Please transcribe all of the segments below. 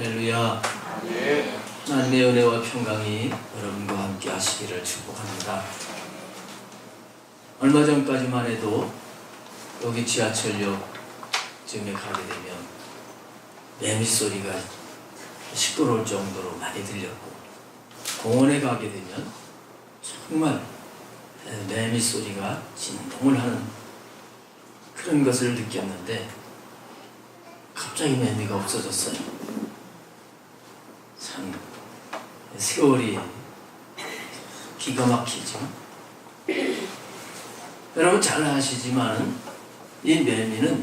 할렐루야. 하나님의 은혜와 평강이 여러분과 함께 하시기를 축복합니다. 얼마 전까지만 해도 여기 지하철역쯤에 가게 되면 매미 소리가 시끄러울 정도로 많이 들렸고, 공원에 가게 되면 정말 매미 소리가 진동을 하는 그런 것을 느꼈는데, 갑자기 매미가 없어졌어요. 참 세월이 기가 막히죠. 여러분 잘 아시지만 이 매미는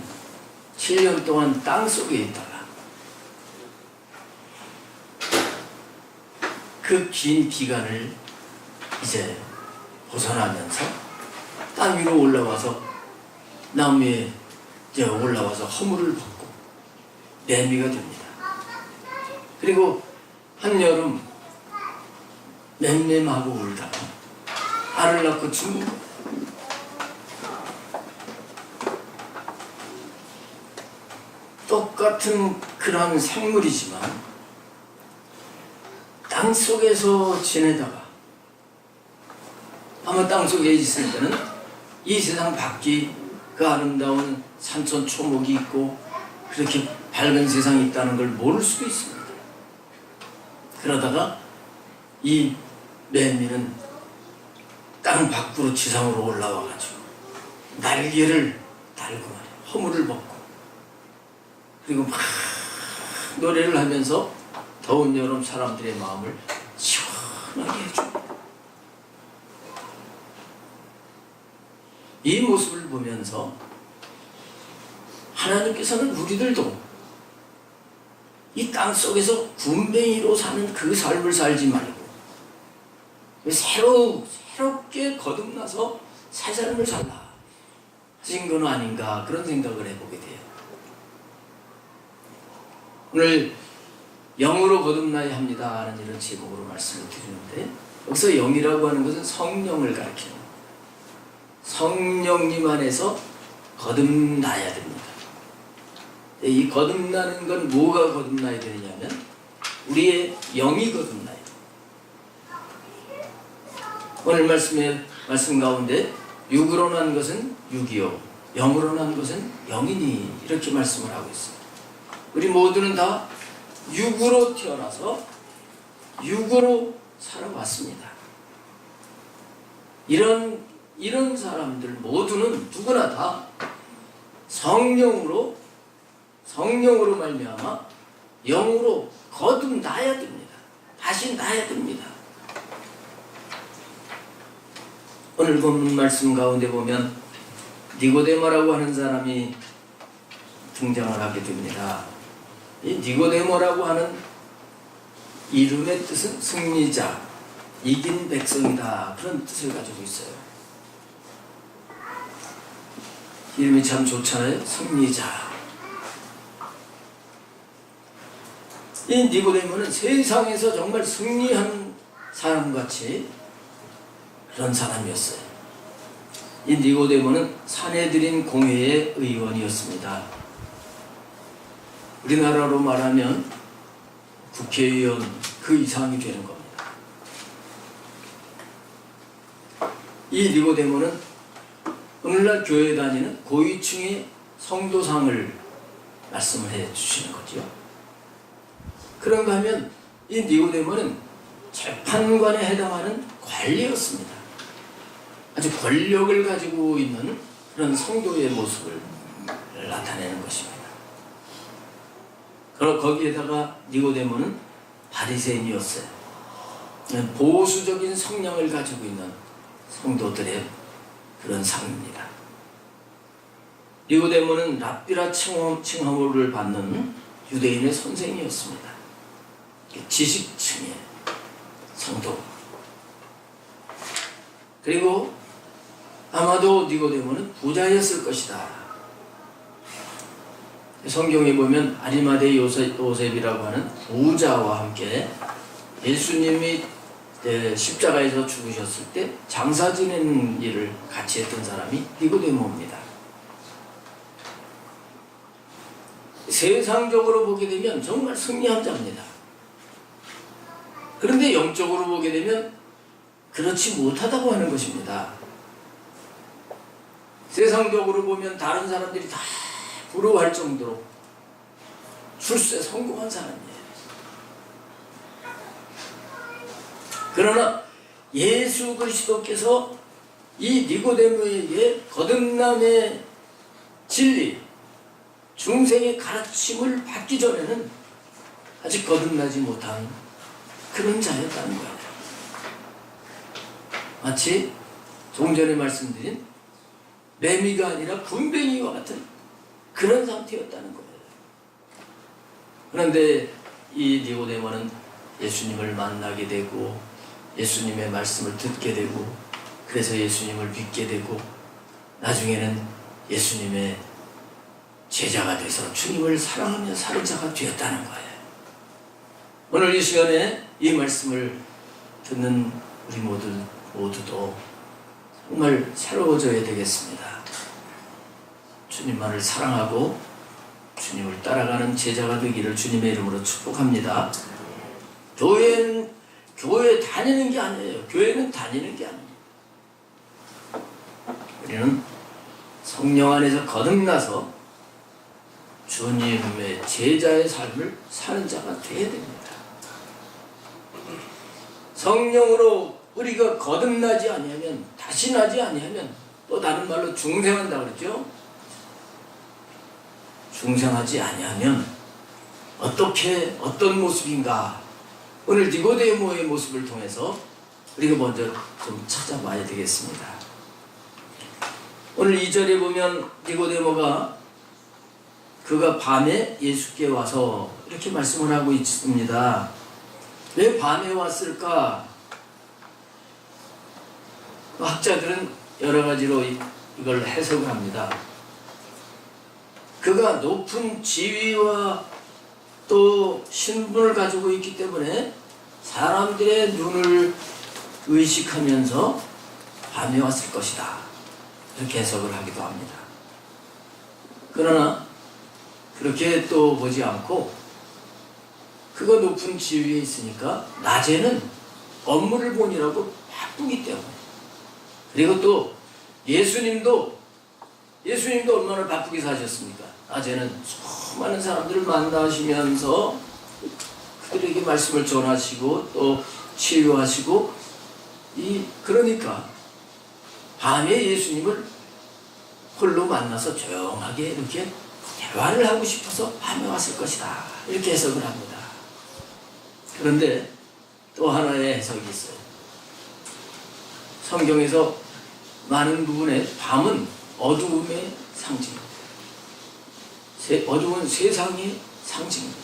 7년 동안 땅 속에 있다가 그 긴 기간을 이제 벗어나면서 땅 위로 올라와서 나무에 이제 올라와서 허물을 벗고 매미가 됩니다. 그리고 한여름 맴맴하고 울다가 알을 낳고 죽는, 똑같은 그런 생물이지만 땅 속에서 지내다가 아마 땅 속에 있을 때는 이 세상 밖이 그 아름다운 산천 초목이 있고 그렇게 밝은 세상이 있다는 걸 모를 수도 있습니다. 그러다가 이 매미는 땅 밖으로 지상으로 올라와가지고 날개를 달고 말이에요. 허물을 벗고, 그리고 막 노래를 하면서 더운 여름 사람들의 마음을 시원하게 해줍니다. 이 모습을 보면서 하나님께서는 우리들도 이 땅 속에서 군뱅이로 사는 그 삶을 살지 말고 새롭게 거듭나서 새 삶을 살라 하신 건 아닌가, 그런 생각을 해보게 돼요. 오늘 영으로 거듭나야 합니다 하는 이런 제목으로 말씀을 드리는데, 여기서 영이라고 하는 것은 성령을 가리키는, 성령님 안에서 거듭나야 됩니다. 이 거듭나는 건 뭐가 거듭나야 되느냐면 우리의 영이 거듭나야 돼요. 오늘 말씀 가운데 육으로 난 것은 육이요 영으로 난 것은 영이니, 이렇게 말씀을 하고 있어요. 우리 모두는 다 육으로 태어나서 육으로 살아왔습니다. 이런 사람들 모두는 누구나 다 성령으로 말미암아 영으로 거듭나야 됩니다. 다시 나야 됩니다. 오늘 본 말씀 가운데 보면 니고데모라고 하는 사람이 등장을 하게 됩니다. 이 니고데모라고 하는 이름의 뜻은 승리자, 이긴 백성이다, 그런 뜻을 가지고 있어요. 이름이 참 좋잖아요. 승리자. 이 니고데모는 세상에서 정말 승리한 사람같이 그런 사람이었어요. 이 니고데모는 산헤드린 공회의 의원이었습니다. 우리나라로 말하면 국회의원 그 이상이 되는 겁니다. 이 니고데모는 오늘날 교회 다니는 고위층의 성도상을 말씀을 해 주시는 거죠. 그런가 하면 이 니고데모는 재판관에 해당하는 관리였습니다. 아주 권력을 가지고 있는 그런 성도의 모습을 나타내는 것입니다. 그리고 거기에다가 니고데모는 바리새인이었어요. 보수적인 성향을 가지고 있는 성도들의 그런 상입니다. 니고데모는 랍비라 칭호를 받는 유대인의 선생이었습니다. 지식층의 성도. 그리고 아마도 니고데모는 부자였을 것이다. 성경에 보면 아리마대 요셉이라고 하는 부자와 함께 예수님이 십자가에서 죽으셨을 때 장사 지내는 일을 같이 했던 사람이 니고데모입니다. 세상적으로 보게 되면 정말 승리한 자입니다. 그런데 영적으로 보게 되면 그렇지 못하다고 하는 것입니다. 세상적으로 보면 다른 사람들이 다 부러워할 정도로 출세 성공한 사람이에요. 그러나 예수 그리스도께서 이 니고데모에게 거듭남의 진리, 중생의 가르침을 받기 전에는 아직 거듭나지 못한 그런 자였다는 거예요. 마치 조금 전에 말씀드린 매미가 아니라 군뱅이와 같은 그런 상태였다는 거예요. 그런데 이 니고데모는 예수님을 만나게 되고 예수님의 말씀을 듣게 되고 그래서 예수님을 믿게 되고 나중에는 예수님의 제자가 돼서 주님을 사랑하며 사는 자가 되었다는 거예요. 오늘 이 시간에 이 말씀을 듣는 우리 모두도 정말 새로워져야 되겠습니다. 주님만을 사랑하고 주님을 따라가는 제자가 되기를 주님의 이름으로 축복합니다. 교회 다니는 게 아니에요. 교회는 다니는 게 아니에요. 우리는 성령 안에서 거듭나서 주님의 제자의 삶을 사는 자가 되어야 됩니다. 성령으로 우리가 거듭나지 아니하면, 다시 나지 아니하면, 또 다른 말로 중생한다 그러죠. 중생하지 아니하면 어떤 모습인가? 오늘 니고데모의 모습을 통해서 우리가 먼저 좀 찾아봐야 되겠습니다. 오늘 2절에 보면 니고데모가 그가 밤에 예수께 와서 이렇게 말씀을 하고 있습니다. 왜 밤에 왔을까? 학자들은 여러 가지로 이걸 해석을 합니다. 그가 높은 지위와 또 신분을 가지고 있기 때문에 사람들의 눈을 의식하면서 밤에 왔을 것이다. 이렇게 해석을 하기도 합니다. 그러나 그렇게 또 보지 않고 그가 높은 지위에 있으니까 낮에는 업무를 보느라고 바쁘기 때문에, 그리고 또 예수님도 얼마나 바쁘게 사셨습니까? 낮에는 수많은 사람들을 만나시면서 그들에게 말씀을 전하시고 또 치유하시고, 그러니까 밤에 예수님을 홀로 만나서 조용하게 이렇게 대화를 하고 싶어서 밤에 왔을 것이다. 이렇게 해석을 합니다. 그런데 또 하나의 해석이 있어요. 성경에서 많은 부분에 밤은 어두움의 상징입니다. 어두운 세상의 상징입니다.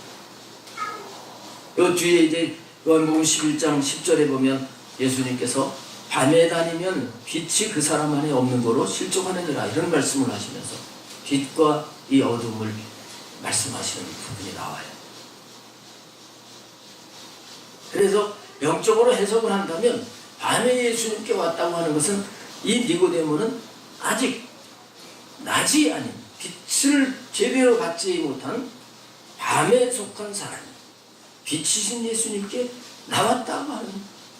요 뒤에 이제 요한복음 11장 10절에 보면 예수님께서 밤에 다니면 빛이 그 사람 안에 없는 거로 실족하느니라, 이런 말씀을 하시면서 빛과 이 어둠을 말씀하시는 부분이 나와요. 그래서 영적으로 해석을 한다면 밤에 예수님께 왔다고 하는 것은 이 니고데모는 아직 낮이 아닌 빛을 제대로 받지 못한 밤에 속한 사람, 빛이신 예수님께 나왔다고 하는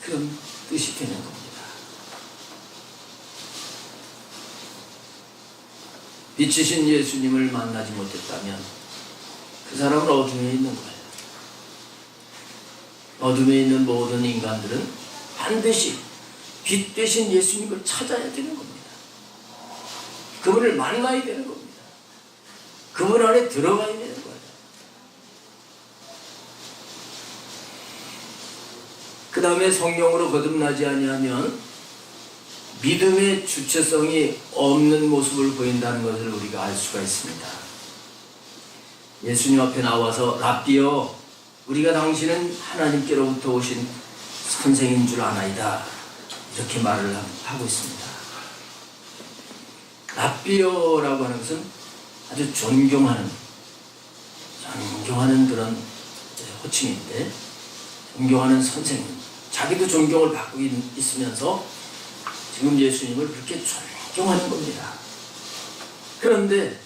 그런 뜻이 되는 겁니다. 빛이신 예수님을 만나지 못했다면 그 사람은 어둠에 있는 거예요. 어둠에 있는 모든 인간들은 반드시 빛 되신 예수님을 찾아야 되는 겁니다. 그분을 만나야 되는 겁니다. 그분 안에 들어가야 되는 거예요. 그 다음에 성령으로 거듭나지 아니하면 믿음의 주체성이 없는 모습을 보인다는 것을 우리가 알 수가 있습니다. 예수님 앞에 나와서 랍비여, 우리가 당신은 하나님께로부터 오신 선생인 줄 아나이다, 이렇게 말을 하고 있습니다. 랍비여라고 하는 것은 아주 존경하는 그런 호칭인데, 존경하는 선생님, 자기도 존경을 받고 있으면서 지금 예수님을 그렇게 존경하는 겁니다. 그런데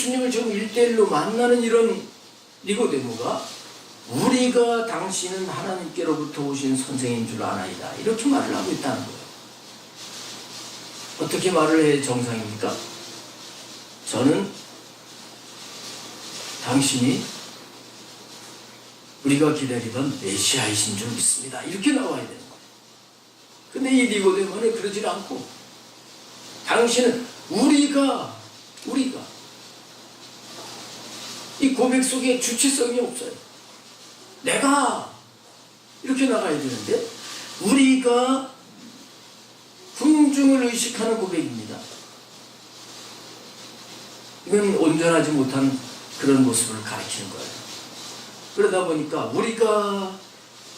예수님을 지금 1대1로 만나는 이런 니고데모가 우리가 당신은 하나님께로부터 오신 선생인 줄 아나이다, 이렇게 말을 하고 있다는 거예요. 어떻게 말을 해야 정상입니까? 저는 당신이 우리가 기다리던 메시아이신 줄 믿습니다, 이렇게 나와야 되는 거예요. 근데 이 니고데모는 그러질 않고, 당신은 우리가 이 고백 속에 주체성이 없어요. 내가 이렇게 나가야 되는데 우리가 군중을 의식하는 고백입니다. 이건 온전하지 못한 그런 모습을 가리키는 거예요. 그러다 보니까 우리가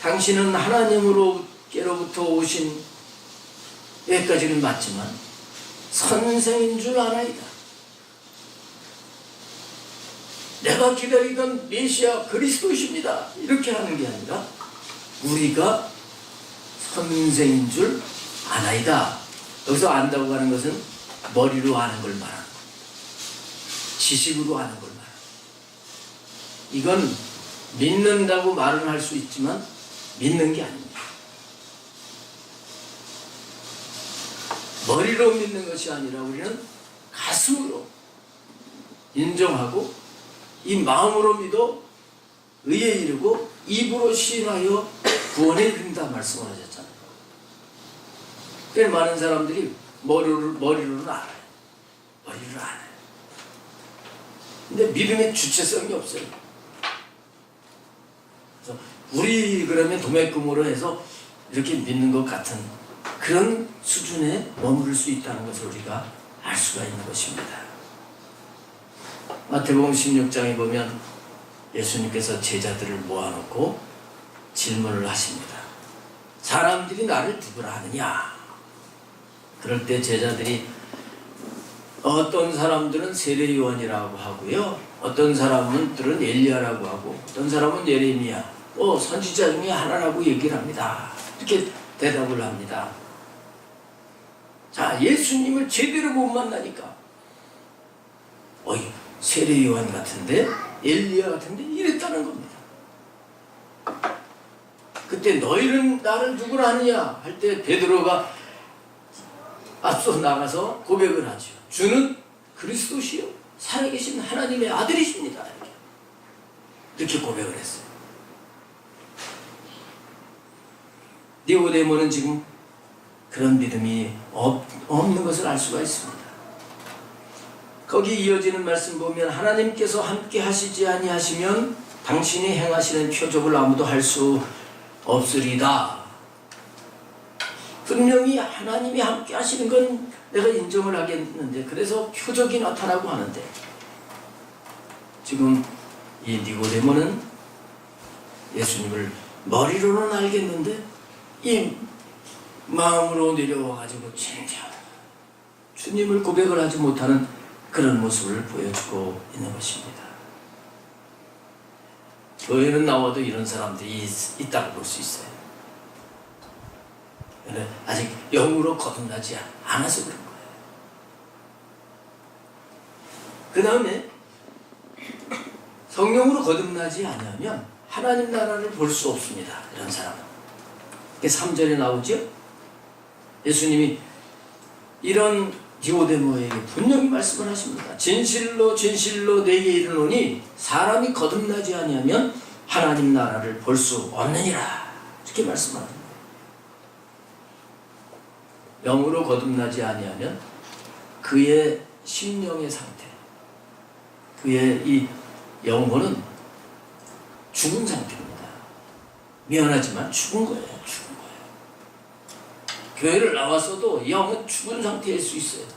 당신은 하나님으로부터 오신, 여기까지는 맞지만 선생인 줄 아나이다, 내가 기다리던 메시아 그리스도이십니다, 이렇게 하는 게 아니라 우리가 선생인 줄 아나이다. 여기서 안다고 하는 것은 머리로 아는 걸 말하는 거예요. 지식으로 아는 걸 말하는 거예요. 이건 믿는다고 말은 할 수 있지만 믿는 게 아닙니다. 머리로 믿는 것이 아니라 우리는 가슴으로 인정하고 이 마음으로 믿어 의에 이르고 입으로 시인하여 구원에 이른다 말씀을 하셨잖아요. 꽤 많은 사람들이 머리로는 알아요. 머리로 알아요. 근데 믿음의 주체성이 없어요. 그래서 우리 그러면 도매금으로 해서 이렇게 믿는 것 같은 그런 수준에 머무를 수 있다는 것을 우리가 알 수가 있는 것입니다. 마태복음 16장에 보면 예수님께서 제자들을 모아놓고 질문을 하십니다. 사람들이 나를 누구라 하느냐? 그럴 때 제자들이 어떤 사람들은 세례요한이라고 하고요, 어떤 사람들은 엘리야라고 하고, 어떤 사람은 예레미야, 선지자 중에 하나라고 얘기를 합니다. 이렇게 대답을 합니다. 자, 예수님을 제대로 못 만나니까 세례 요한 같은데, 엘리야 같은데, 이랬다는 겁니다. 그때 너희는 나를 누구라 하느냐 할 때 베드로가 앞서 나가서 고백을 하죠. 주는 그리스도시요 살아계신 하나님의 아들이십니다, 이렇게 고백을 했어요. 니고데모는 지금 그런 믿음이 없는 것을 알 수가 있습니다. 거기 이어지는 말씀 보면 하나님께서 함께 하시지 아니하시면 당신이 행하시는 표적을 아무도 할 수 없으리다. 분명히 하나님이 함께 하시는 건 내가 인정을 하겠는데, 그래서 표적이 나타나고 하는데, 지금 이 니고데모는 예수님을 머리로는 알겠는데 이 마음으로 내려와가지고 진짜 주님을 고백을 하지 못하는 그런 모습을 보여주고 있는 것입니다. 교회는 나와도 이런 사람들이 있다고 볼 수 있어요. 아직 영으로 거듭나지 않아서 그런 거예요. 그 다음에 성령으로 거듭나지 않으면 하나님 나라를 볼 수 없습니다, 이런 사람은. 3절에 나오죠. 예수님이 이런 니고데모에게 분명히 말씀을 하십니다. 진실로 진실로 내게 이르노니 사람이 거듭나지 아니하면 하나님 나라를 볼 수 없느니라, 이렇게 말씀합니다. 영으로 거듭나지 아니하면 그의 심령의 상태, 그의 이 영혼은 죽은 상태입니다. 미안하지만 죽은 거예요. 죽은 거예요. 교회를 나왔어도 영은 죽은 상태일 수 있어요.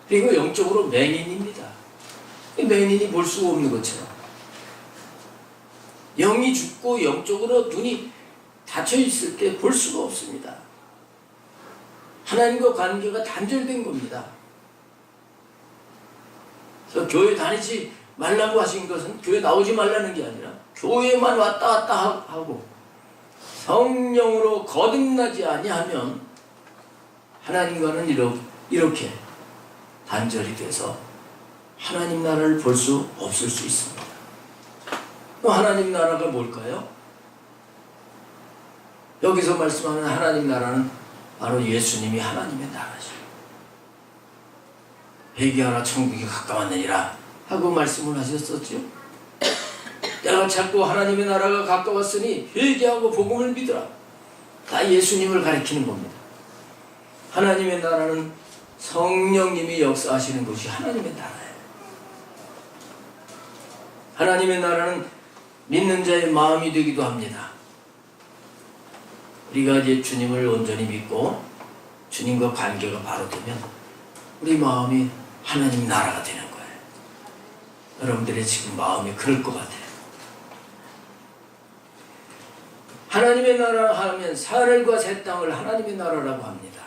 그리고 영적으로 맹인입니다. 맹인이 볼 수가 없는 것처럼 영이 죽고 영적으로 눈이 닫혀 있을 때 볼 수가 없습니다. 하나님과 관계가 단절된 겁니다. 그래서 교회 다니지 말라고 하신 것은 교회 나오지 말라는 게 아니라 교회만 왔다 갔다 하고 성령으로 거듭나지 아니하면 하나님과는 이렇게 단절이 돼서 하나님 나라를 볼 수 없을 수 있습니다. 하나님 나라가 뭘까요? 여기서 말씀하는 하나님 나라는 바로 예수님이 하나님의 나라죠. 회개하라 천국이 가까웠느니라 하고 말씀을 하셨었죠. 내가 자꾸 하나님의 나라가 가까웠으니 회개하고 복음을 믿으라. 다 예수님을 가리키는 겁니다. 하나님의 나라는 성령님이 역사하시는 것이 하나님의 나라예요. 하나님의 나라는 믿는 자의 마음이 되기도 합니다. 우리가 이제 주님을 온전히 믿고 주님과 관계가 바로 되면 우리 마음이 하나님 나라가 되는 거예요. 여러분들의 지금 마음이 그럴 것 같아요. 하나님의 나라 하면 하늘과 새 땅을 하나님의 나라라고 합니다.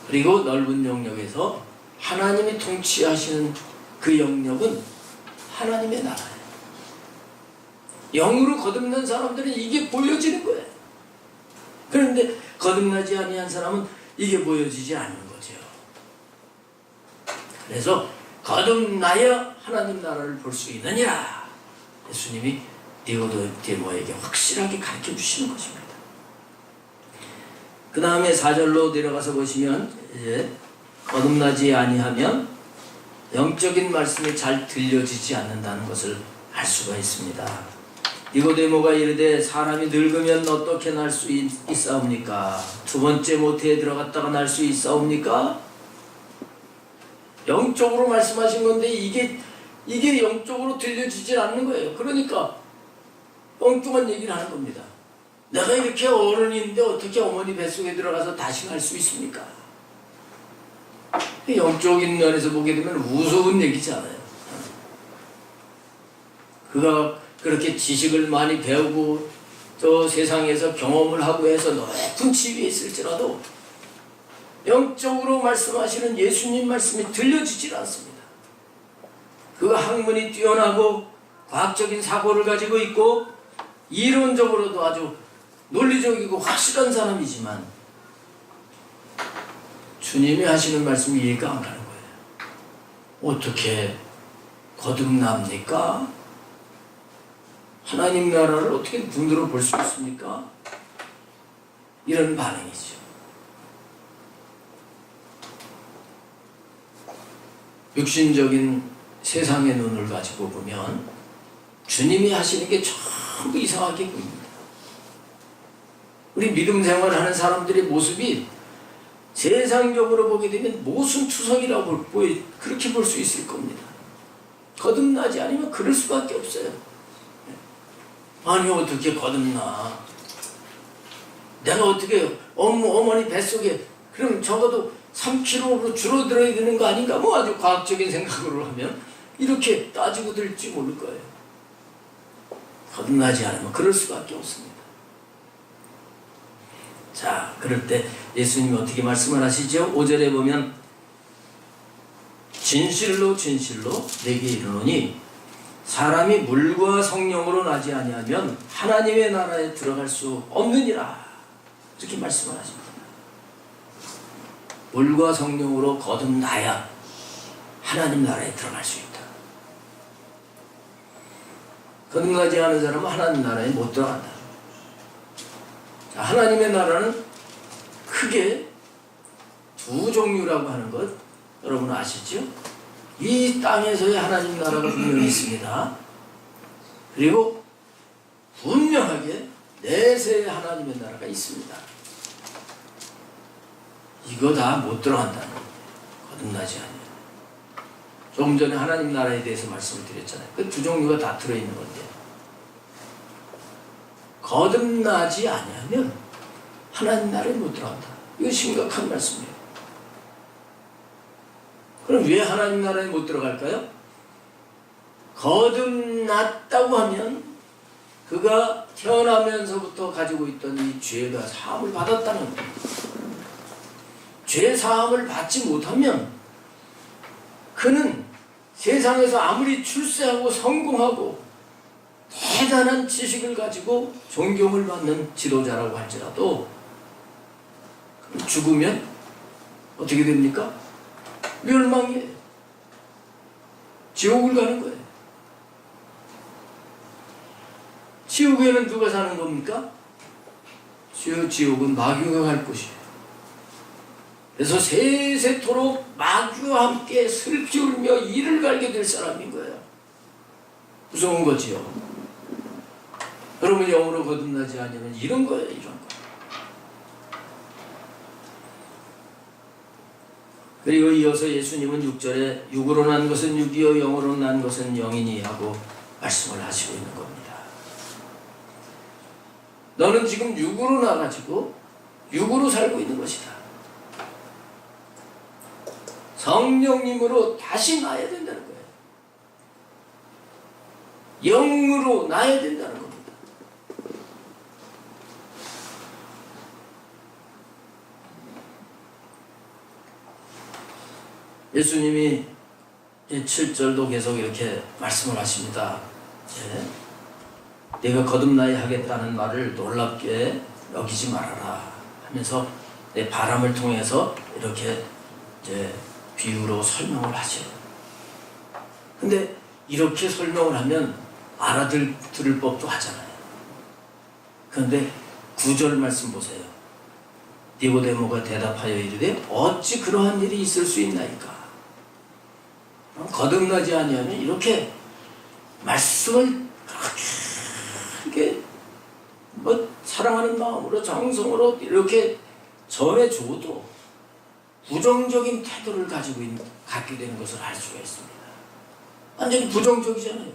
그리고 넓은 영역에서 하나님이 통치하시는 그 영역은 하나님의 나라예요. 영으로 거듭난 사람들은 이게 보여지는 거예요. 그런데 거듭나지 아니한 사람은 이게 보여지지 않는 거죠. 그래서 거듭나야 하나님 나라를 볼 수 있느니라. 예수님이 니고데모에게 확실하게 가르쳐 주시는 것입니다. 그 다음에 4절로 내려가서 보시면 이제 거듭나지 아니하면 영적인 말씀이 잘 들려지지 않는다는 것을 알 수가 있습니다. 니고데모가 이르되 사람이 늙으면 어떻게 날 수 있사옵니까? 두 번째 모태에 들어갔다가 날 수 있사옵니까? 영적으로 말씀하신 건데 이게 영적으로 들려지지 않는 거예요. 그러니까 엉뚱한 얘기를 하는 겁니다. 내가 이렇게 어른인데 어떻게 어머니 뱃속에 들어가서 다시 날 수 있습니까? 영적인 면에서 보게 되면 우스운 얘기잖아요. 그가 그렇게 지식을 많이 배우고 저 세상에서 경험을 하고 해서 높은 지위에 있을지라도 영적으로 말씀하시는 예수님 말씀이 들려지질 않습니다. 그가 학문이 뛰어나고 과학적인 사고를 가지고 있고 이론적으로도 아주 논리적이고 확실한 사람이지만 주님이 하시는 말씀이 이해가 안 가는 거예요. 어떻게 거듭납니까? 하나님 나라를 어떻게 눈으로 볼 수 있습니까? 이런 반응이죠. 육신적인 세상의 눈을 가지고 보면 주님이 하시는 게 전부 이상하게 보입니다. 우리 믿음 생활하는 사람들의 모습이 세상적으로 보게 되면 모순투성이라고 그렇게 볼 수 있을 겁니다. 거듭나지 않으면 그럴 수밖에 없어요. 아니 어떻게 거듭나? 내가 어떻게 어머니 뱃속에 그럼 적어도 3kg로 줄어들어야 되는 거 아닌가? 뭐 아주 과학적인 생각으로 하면 이렇게 따지고 들지 모를 거예요. 거듭나지 않으면 그럴 수밖에 없습니다. 자, 그럴 때 예수님이 어떻게 말씀을 하시죠? 5절에 보면 진실로 진실로 내게 이르노니 사람이 물과 성령으로 나지 아니하면 하나님의 나라에 들어갈 수 없느니라. 이렇게 말씀을 하십니다. 물과 성령으로 거듭나야 하나님 나라에 들어갈 수 있다. 거듭나지 않은 사람은 하나님 나라에 못 들어간다. 자, 하나님의 나라는 크게 두 종류라고 하는 것 여러분 아시죠? 이 땅에서의 하나님 나라가 분명히 있습니다. 그리고 분명하게 내세의 하나님의 나라가 있습니다. 이거 다 못 들어간다는 거예요. 거듭나지 않아요. 조금 전에 하나님 나라에 대해서 말씀을 드렸잖아요. 그 두 종류가 다 들어있는 건데 거듭나지 않으면 하나님 나라에 못 들어간다. 이거 심각한 말씀이에요. 그럼 왜 하나님 나라에 못 들어갈까요? 거듭났다고 하면 그가 태어나면서부터 가지고 있던 이 죄가 사함을 받았다는 거예요. 죄 사함을 받지 못하면 그는 세상에서 아무리 출세하고 성공하고 대단한 지식을 가지고 존경을 받는 지도자라고 할지라도 죽으면 어떻게 됩니까? 멸망이에요. 지옥을 가는 거예요. 지옥에는 누가 사는 겁니까? 지옥은 마귀가 갈 곳이에요. 그래서 세세토록 마귀와 함께 슬피 울며 이를 갈게 될 사람인 거예요. 무서운 거지요. 여러분 영으로 거듭나지 않으면 이런 거예요. 이런 거. 그리고 이어서 예수님은 6절에 육으로 난 것은 육이요 영으로 난 것은 영이니 하고 말씀을 하시고 있는 겁니다. 너는 지금 육으로 나가지고 육으로 살고 있는 것이다. 성령님으로 다시 나야 된다는 거예요. 영으로 나야 된다는 겁니다. 예수님이 7절도 계속 이렇게 말씀을 하십니다. 내가 거듭나야 하겠다는 말을 놀랍게 여기지 말아라 하면서 내 바람을 통해서 이렇게 이제 비유로 설명을 하죠. 근데 이렇게 설명을 하면 들을 법도 하잖아요. 그런데 9절 말씀 보세요. 니고데모가 대답하여 이르되 어찌 그러한 일이 있을 수 있나이까. 거듭나지 아니하면 이렇게 말씀을 그렇게 사랑하는 마음으로 정성으로 이렇게 전해줘도 부정적인 태도를 갖게 되는 것을 알 수가 있습니다. 완전히 부정적이잖아요.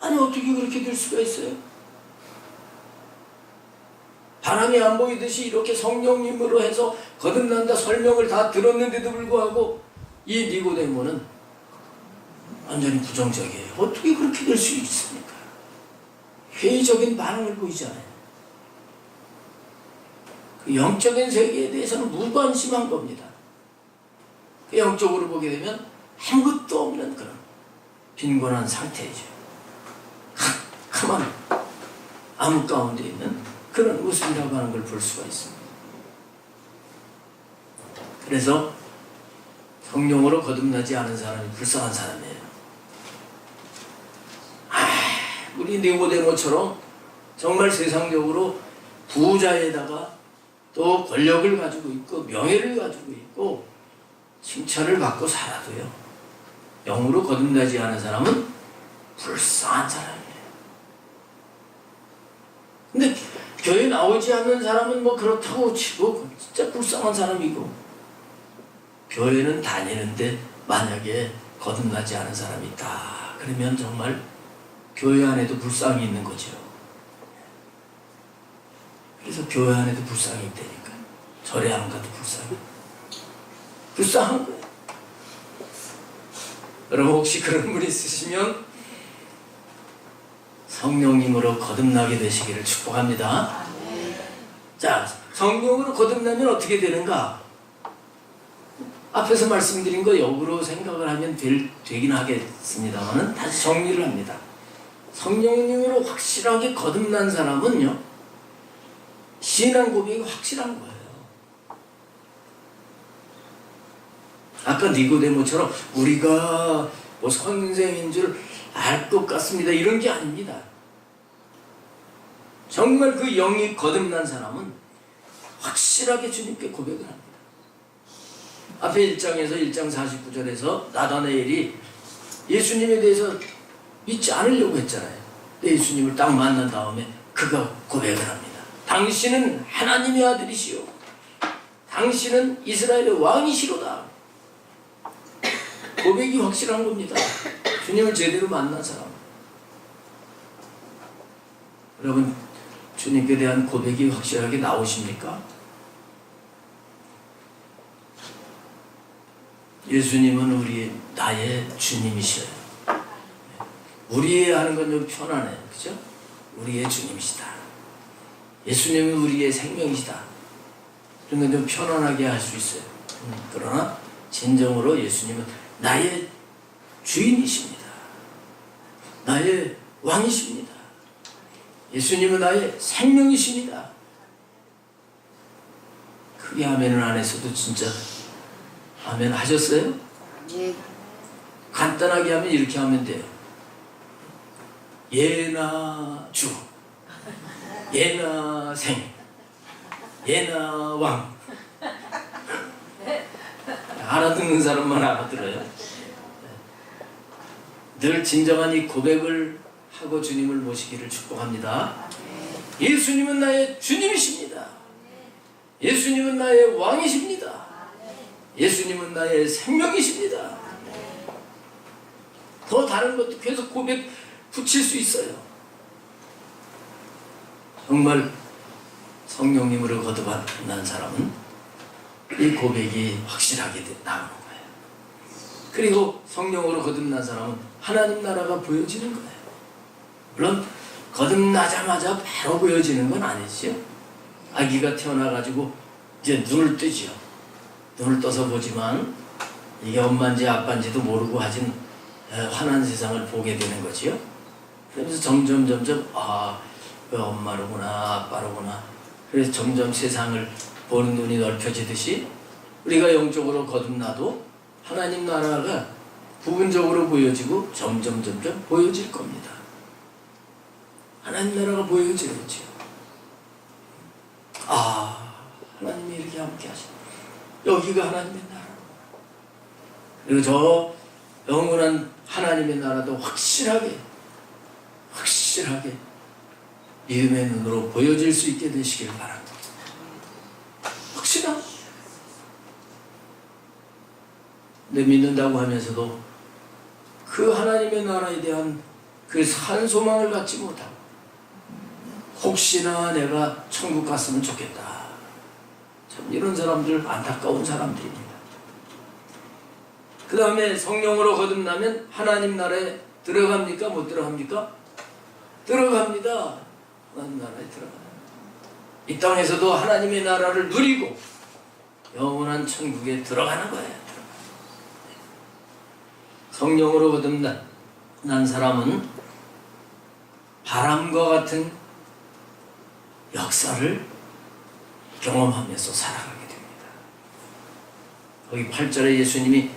아니 어떻게 그렇게 될 수가 있어요? 바람이 안 보이듯이 이렇게 성령님으로 해서 거듭난다 설명을 다 들었는데도 불구하고 이 니고데모는 완전히 부정적이에요. 어떻게 그렇게 될 수 있습니까? 회의적인 반응을 보이잖아요. 그 영적인 세계에 대해서는 무관심한 겁니다. 그 영적으로 보게 되면 아무것도 없는 그런 빈곤한 상태이죠. 캄캄한 암흑 가운데 있는 그런 모습이라고 하는 걸 볼 수가 있습니다. 그래서 성령으로 거듭나지 않은 사람이 불쌍한 사람이에요. 우리 니고데모처럼 정말 세상적으로 부자에다가 또 권력을 가지고 있고 명예를 가지고 있고 칭찬을 받고 살아도요, 영으로 거듭나지 않은 사람은 불쌍한 사람이에요. 근데 교회 나오지 않는 사람은 뭐 그렇다고 치고 진짜 불쌍한 사람이고, 교회는 다니는데 만약에 거듭나지 않은 사람이 있다 그러면 정말 교회 안에도 불쌍이 있는 거죠. 그래서 교회 안에도 불쌍이 있다니까. 절에 안 가도 불쌍한 거예요. 여러분 혹시 그런 분 있으시면 성령님으로 거듭나게 되시기를 축복합니다. 자, 성령으로 거듭나면 어떻게 되는가? 앞에서 말씀드린 거 역으로 생각을 하면 되긴 하겠습니다만 다시 정리를 합니다. 성령님으로 확실하게 거듭난 사람은요, 신앙 고백이 확실한 거예요. 아까 니고데모처럼 우리가 뭐 선생인 줄 알 것 같습니다 이런 게 아닙니다. 정말 그 영이 거듭난 사람은 확실하게 주님께 고백을 합니다. 앞에 1장에서 1장 49절에서 나다나엘이 예수님에 대해서 믿지 않으려고 했잖아요. 근데 예수님을 딱 만난 다음에 그가 고백을 합니다. 당신은 하나님의 아들이시오. 당신은 이스라엘의 왕이시로다. 고백이 확실한 겁니다. 주님을 제대로 만난 사람. 여러분, 주님께 대한 고백이 확실하게 나오십니까? 예수님은 나의 주님이셔요. 우리의 하는 건 좀 편안해요. 그죠? 우리의 주님이시다. 예수님은 우리의 생명이시다. 그런 건 좀 편안하게 할 수 있어요. 그러나 진정으로 예수님은 나의 주인이십니다. 나의 왕이십니다. 예수님은 나의 생명이십니다. 크게 아멘을 안 했어도 진짜 아멘 하셨어요? 네. 간단히 간단하게 하면 이렇게 하면 돼요. 예나 주, 예나 생, 예나 왕. 알아듣는 사람만 알아들어요. 늘 진정한 이 고백을 하고 주님을 모시기를 축복합니다. 예수님은 나의 주님이십니다. 예수님은 나의 왕이십니다. 예수님은 나의 생명이십니다. 더 다른 것도 계속 고백 붙일 수 있어요. 정말 성령님으로 거듭난 사람은 이 고백이 확실하게 나오는 거예요. 그리고 성령으로 거듭난 사람은 하나님 나라가 보여지는 거예요. 물론 거듭나자마자 바로 보여지는 건 아니죠. 아기가 태어나가지고 이제 눈을 뜨지요. 눈을 떠서 보지만 이게 엄마인지 아빠인지도 모르고 하진 환한 세상을 보게 되는 거지요. 그러면서 점점 엄마로구나 아빠로구나. 그래서 점점 세상을 보는 눈이 넓혀지듯이 우리가 영적으로 거듭나도 하나님 나라가 부분적으로 보여지고 점점 보여질 겁니다. 하나님 나라가 보여지겠지요. 하나님이 이렇게 함께 하시네. 여기가 하나님의 나라. 그리고 저 영원한 하나님의 나라도 확실하게 믿음의 눈으로 보여질 수 있게 되시길 바랍니다. 확실한. 근데 믿는다고 하면서도 그 하나님의 나라에 대한 그 산 소망을 갖지 못하고 혹시나 내가 천국 갔으면 좋겠다. 참 이런 사람들 안타까운 사람들입니다. 그 다음에 성령으로 거듭나면 하나님 나라에 들어갑니까? 못 들어갑니까? 들어갑니다. 하나님 나라에 들어가요. 이 땅에서도 하나님의 나라를 누리고 영원한 천국에 들어가는 거예요. 성령으로 거듭난 사람은 바람과 같은 역사를 경험하면서 살아가게 됩니다. 거기 8절에 예수님이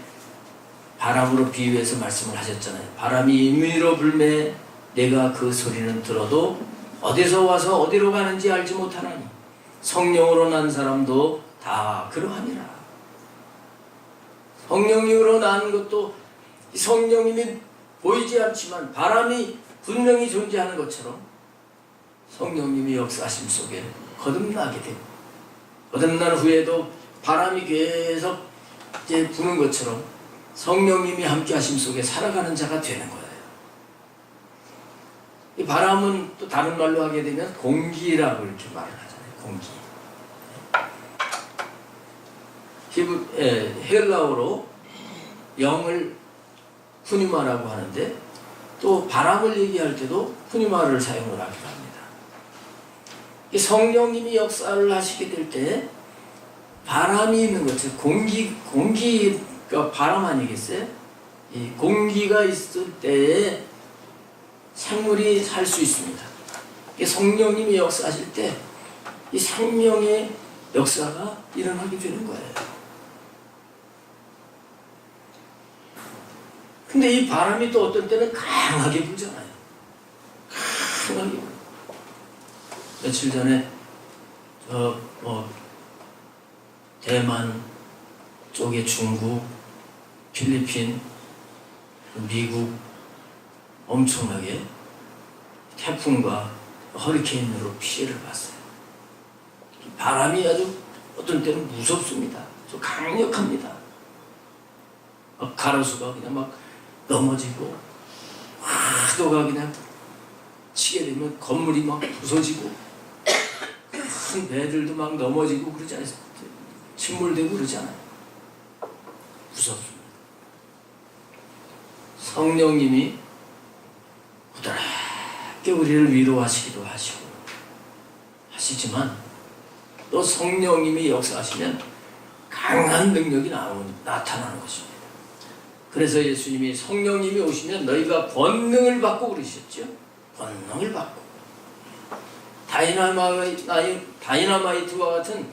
바람으로 비유해서 말씀을 하셨잖아요. 바람이 임의로 불매 내가 그 소리는 들어도 어디서 와서 어디로 가는지 알지 못하나니 성령으로 난 사람도 다 그러하니라. 성령으로 난 것도 성령님이 보이지 않지만 바람이 분명히 존재하는 것처럼 성령님이 역사하심 속에 거듭나게 됩니다. 거듭난 후에도 바람이 계속 이제 부는 것처럼 성령님이 함께 하심 속에 살아가는 자가 되는 거예요. 이 바람은 또 다른 말로 하게 되면 공기라고 이렇게 말을 하잖아요. 공기. 헬라어로 영을 푸니마라고 하는데 또 바람을 얘기할 때도 푸니마를 사용을 하기도 합니다. 성령님이 역사를 하시게 될 때 바람이 있는 거죠. 공기가 바람 아니겠어요? 이 공기가 있을 때에 생물이 살 수 있습니다. 성령님이 역사하실 때 이 생명의 역사가 일어나게 되는 거예요. 근데 이 바람이 또 어떤 때는 강하게 불잖아요. 강하게 불. 며칠 전에 대만 쪽에 중국, 필리핀, 미국 엄청나게 태풍과 허리케인으로 피해를 봤어요. 바람이 아주 어떤 때는 무섭습니다. 좀 강력합니다. 가로수가 그냥 막 넘어지고 파도가 그냥 치게 되면 건물이 막 부서지고 큰 배들도 막 넘어지고 그러지 않아요? 침몰되고 그러지 않아요? 무섭습니다. 성령님이 부드럽게 우리를 위로하시기도 하시지만 또 성령님이 역사하시면 강한 능력이 나타나는 것입니다. 그래서 예수님이 성령님이 오시면 너희가 권능을 받고 그러셨죠. 권능을 받고 다이너마이트와 같은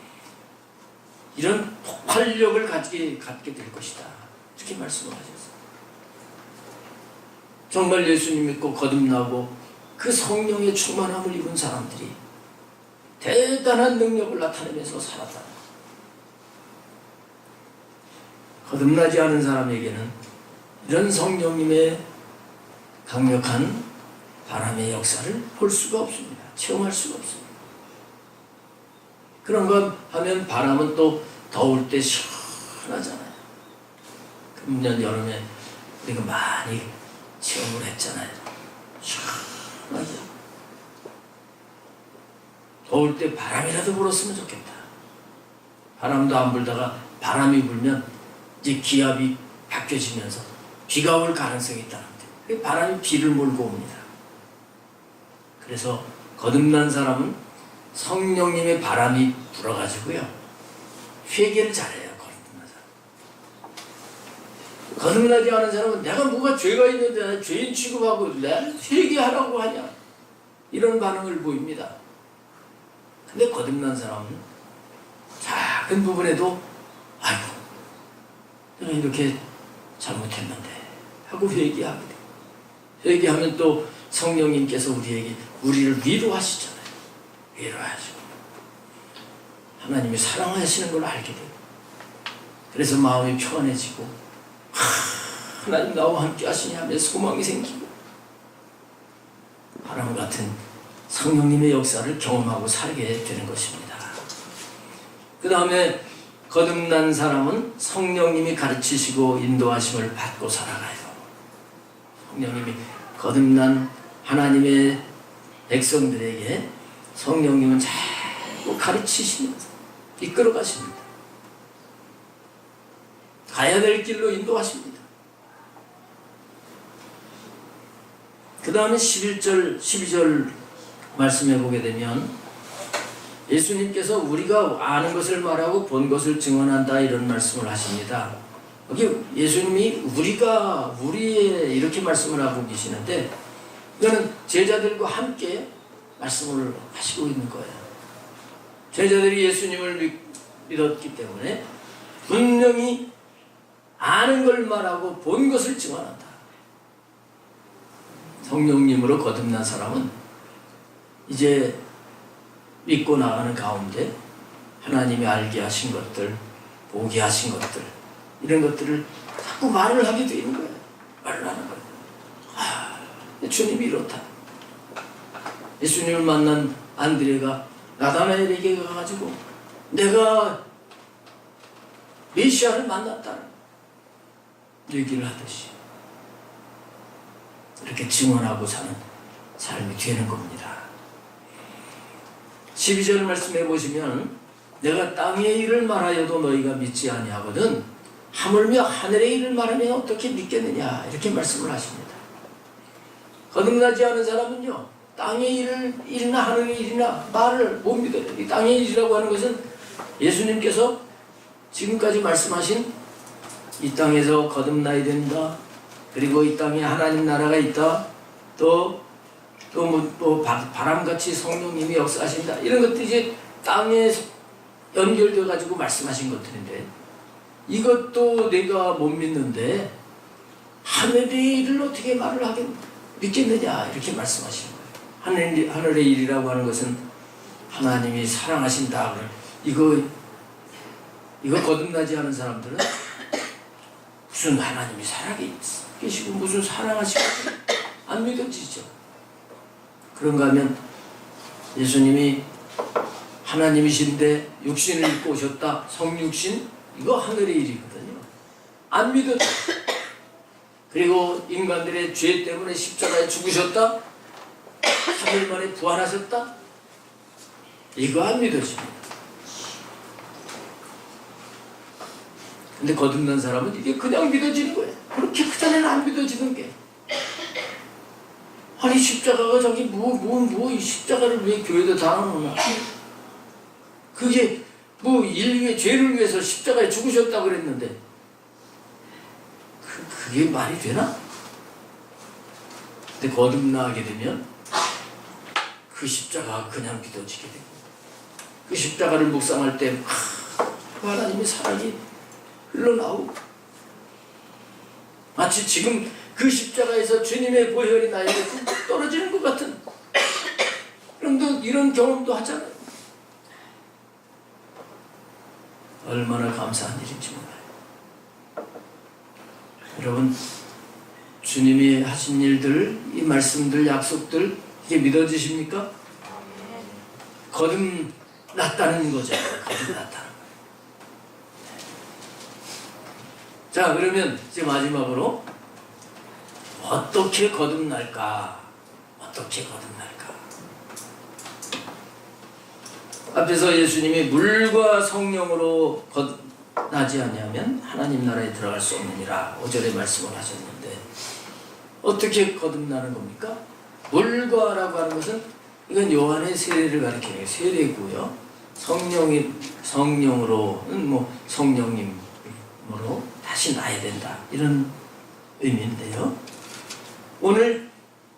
이런 폭발력을 갖게 될 것이다. 이렇게 말씀을 하셨어요. 정말 예수님 믿고 거듭나고 그 성령의 충만함을 입은 사람들이 대단한 능력을 나타내면서 살았다. 거듭나지 않은 사람에게는 이런 성령님의 강력한 바람의 역사를 볼 수가 없습니다. 체험할 수가 없습니다. 그런가 하면 바람은 또 더울 때 시원하잖아요. 금년 여름에 우리가 많이 체험을 했잖아요. 시원하게. 더울 때 바람이라도 불었으면 좋겠다. 바람도 안 불다가 바람이 불면 이제 기압이 바뀌어지면서 비가 올 가능성이 있다는데 바람이 비를 몰고 옵니다. 그래서 거듭난 사람은 성령님의 바람이 불어가지고요 회개를 잘해요. 거듭나지 않은 사람은 내가 뭐가 죄가 있는데 죄인 취급하고 내 회개하라고 하냐 이런 반응을 보입니다. 근데 거듭난 사람은 작은 부분에도 아이고 내가 이렇게 잘못했는데 하고 회개하게 돼요. 회개하면 또 성령님께서 우리를 위로하시잖아요. 위로하시고 하나님이 사랑하시는 걸 알게 돼요. 그래서 마음이 평안해지고 하나님 나와 함께 하시니 하며 소망이 생기고 바람 같은 성령님의 역사를 경험하고 살게 되는 것입니다. 그 다음에 거듭난 사람은 성령님이 가르치시고 인도하심을 받고 살아가요. 성령님이 거듭난 하나님의 백성들에게 성령님은 자꾸 가르치시면서 이끌어 가십니다. 가야 될 길로 인도하십니다. 그 다음에 11절, 12절 말씀해 보게 되면 예수님께서 우리가 아는 것을 말하고 본 것을 증언한다 이런 말씀을 하십니다. 여기 예수님이 우리의 이렇게 말씀을 하고 계시는데 이거는 제자들과 함께 말씀을 하시고 있는 거예요. 제자들이 예수님을 믿었기 때문에 분명히 아는 걸 말하고 본 것을 증언한다. 성령님으로 거듭난 사람은 이제 믿고 나가는 가운데 하나님이 알게 하신 것들, 보게 하신 것들 이런 것들을 자꾸 말을 하게 되는 거예요. 말을 하는 거예요. 주님이 이렇다. 예수님을 만난 안드레가 나다나엘에게 가가지고 내가 메시아를 만났다는 얘기를 하듯이 이렇게 증언하고 사는 삶이 되는 겁니다. 12절 말씀해 보시면 내가 땅의 일을 말하여도 너희가 믿지 아니하거든 하물며 하늘의 일을 말하면 어떻게 믿겠느냐 이렇게 말씀을 하십니다. 거듭나지 않은 사람은요 땅의 일이나 하늘의 일이나 말을 못 믿어요. 이 땅의 일이라고 하는 것은 예수님께서 지금까지 말씀하신 이 땅에서 거듭나야 된다. 그리고 이 땅에 하나님 나라가 있다. 또 바람같이 성령님이 역사하신다. 이런 것들이 이제 땅에 연결되어 가지고 말씀하신 것들인데 이것도 내가 못 믿는데 하늘의 일을 어떻게 말을 믿겠느냐 이렇게 말씀하시는 거예요. 하늘의 일이라고 하는 것은 하나님이 사랑하신다. 이거 거듭나지 않은 사람들은 무슨 하나님이 살아계시고 무슨 사랑하시고 안 믿어지죠. 그런가 하면 예수님이 하나님이신데 육신을 입고 오셨다. 성육신 이거 하늘의 일이거든요. 안 믿어져. 그리고 인간들의 죄 때문에 십자가에 죽으셨다. 3일 만에 부활하셨다. 이거 안 믿어집니다. 근데 거듭난 사람은 이게 그냥 믿어지는 거예요. 그렇게 그전에는 안 믿어지는 게. 아니 십자가가 저기 이 십자가를 왜 교회에다 달아놓나? 그게 인류의 죄를 위해서 십자가에 죽으셨다고 그랬는데 그게 말이 되나? 근데 거듭나게 되면 그 십자가가 그냥 믿어지게 되고 그 십자가를 묵상할 때 하나님의 사랑이 흘러나오고 마치 지금 그 그 십자가에서 주님의 보혈이 나에게 뚝뚝 떨어지는 것 같은 이런 경험도 하잖아요. 얼마나 감사한 일인지 몰라요. 여러분, 주님이 하신 일들, 이 말씀들, 약속들, 이게 믿어지십니까? 거듭났다는 거죠. 거듭났다는 거예요. 자, 그러면 이제 마지막으로 어떻게 거듭날까? 어떻게 거듭날까? 앞에서 예수님이 물과 성령으로 거듭나지 아니하면 하나님 나라에 들어갈 수 없느니라 5절에 말씀을 하셨는데, 어떻게 거듭나는 겁니까? 물과라고 하는 것은 이건 요한의 세례를 가리키는 세례고요. 성령으로는 뭐 성령님으로 다시 나야 된다, 이런 의미인데요. 오늘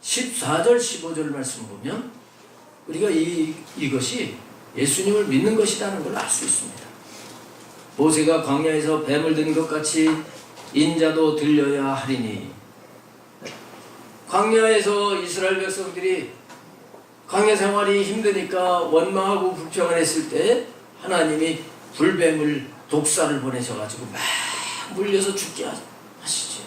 14절 15절 말씀 보면 우리가 이것이 예수님을 믿는 것이라는 걸 알 수 있습니다. 모세가 광야에서 뱀을 든 것 같이 인자도 들려야 하리니. 광야에서 이스라엘 백성들이 광야 생활이 힘드니까 원망하고 불평을 했을 때 하나님이 불뱀을, 독사를 보내셔가지고 막 물려서 죽게 하시죠.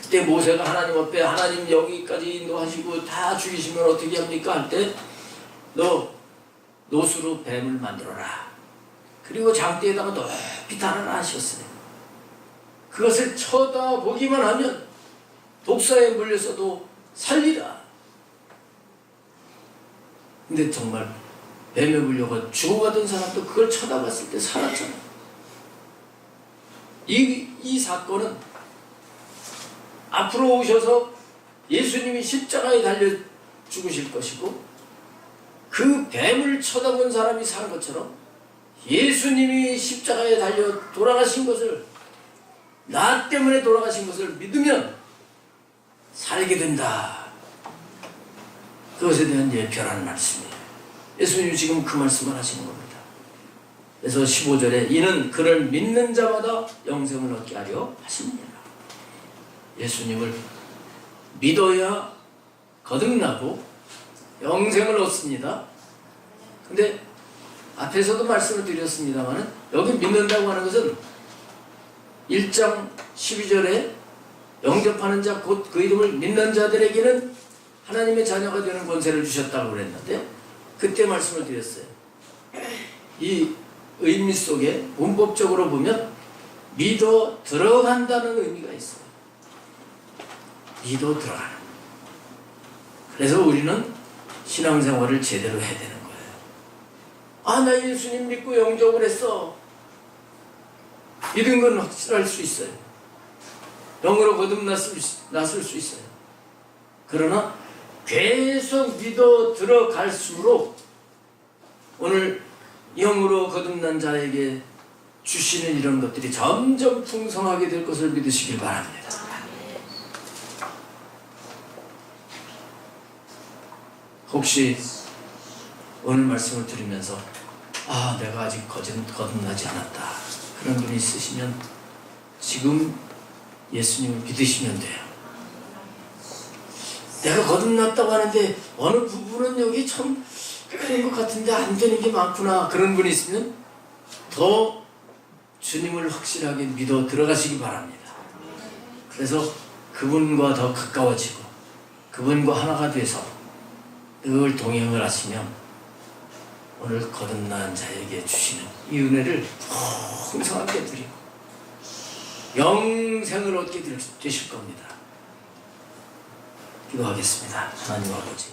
그때 모세가 하나님 앞에, 하나님 여기까지 인도하시고 다 죽이시면 어떻게 합니까? 할 때 너 노수로 뱀을 만들어라. 그리고 장대에다가 높이 달아라 하셨어요. 그것을 쳐다보기만 하면 독사에 물려서도 살리라. 근데 정말 뱀에 물려가 죽어가던 사람도 그걸 쳐다봤을 때 살았잖아요. 이 사건은 앞으로 오셔서 예수님이 십자가에 달려 죽으실 것이고, 그 뱀을 쳐다본 사람이 산 것처럼 예수님이 십자가에 달려 돌아가신 것을, 나 때문에 돌아가신 것을 믿으면 살게 된다. 그것에 대한 예표라는 말씀이에요. 예수님이 지금 그 말씀을 하시는 겁니다. 그래서 15절에 이는 그를 믿는 자마다 영생을 얻게 하려 하십니다. 예수님을 믿어야 거듭나고 영생을 얻습니다. 근데 앞에서도 말씀을 드렸습니다만, 여기 믿는다고 하는 것은 1장 12절에 영접하는 자 곧 그 이름을 믿는 자들에게는 하나님의 자녀가 되는 권세를 주셨다고 그랬는데, 그때 말씀을 드렸어요. 이 의미 속에 문법적으로 보면 믿어 들어간다는 의미가 있어요. 믿어 들어가는. 그래서 우리는 신앙생활을 제대로 해야 되는 거예요. 아, 나 예수님 믿고 영접을 했어. 믿은 건 확실할 수 있어요. 영으로 거듭났을 수 있어요. 그러나 계속 믿어 들어갈수록 오늘 영으로 거듭난 자에게 주시는 이런 것들이 점점 풍성하게 될 것을 믿으시길 바랍니다. 혹시 오늘 말씀을 들으면서 아, 내가 아직 거듭나지 않았다, 그런 분이 있으시면 지금 예수님을 믿으시면 돼요. 내가 거듭났다고 하는데 어느 부분은 여기 참 그런 것 같은데 안 되는 게 많구나, 그런 분이 있으면 더 주님을 확실하게 믿어 들어가시기 바랍니다. 그래서 그분과 더 가까워지고 그분과 하나가 돼서 늘 동행을 하시면 오늘 거듭난 자에게 주시는 이 은혜를 풍성하게 드리고 영생을 얻게 되실 겁니다. 기도하겠습니다. 하나님 아버지,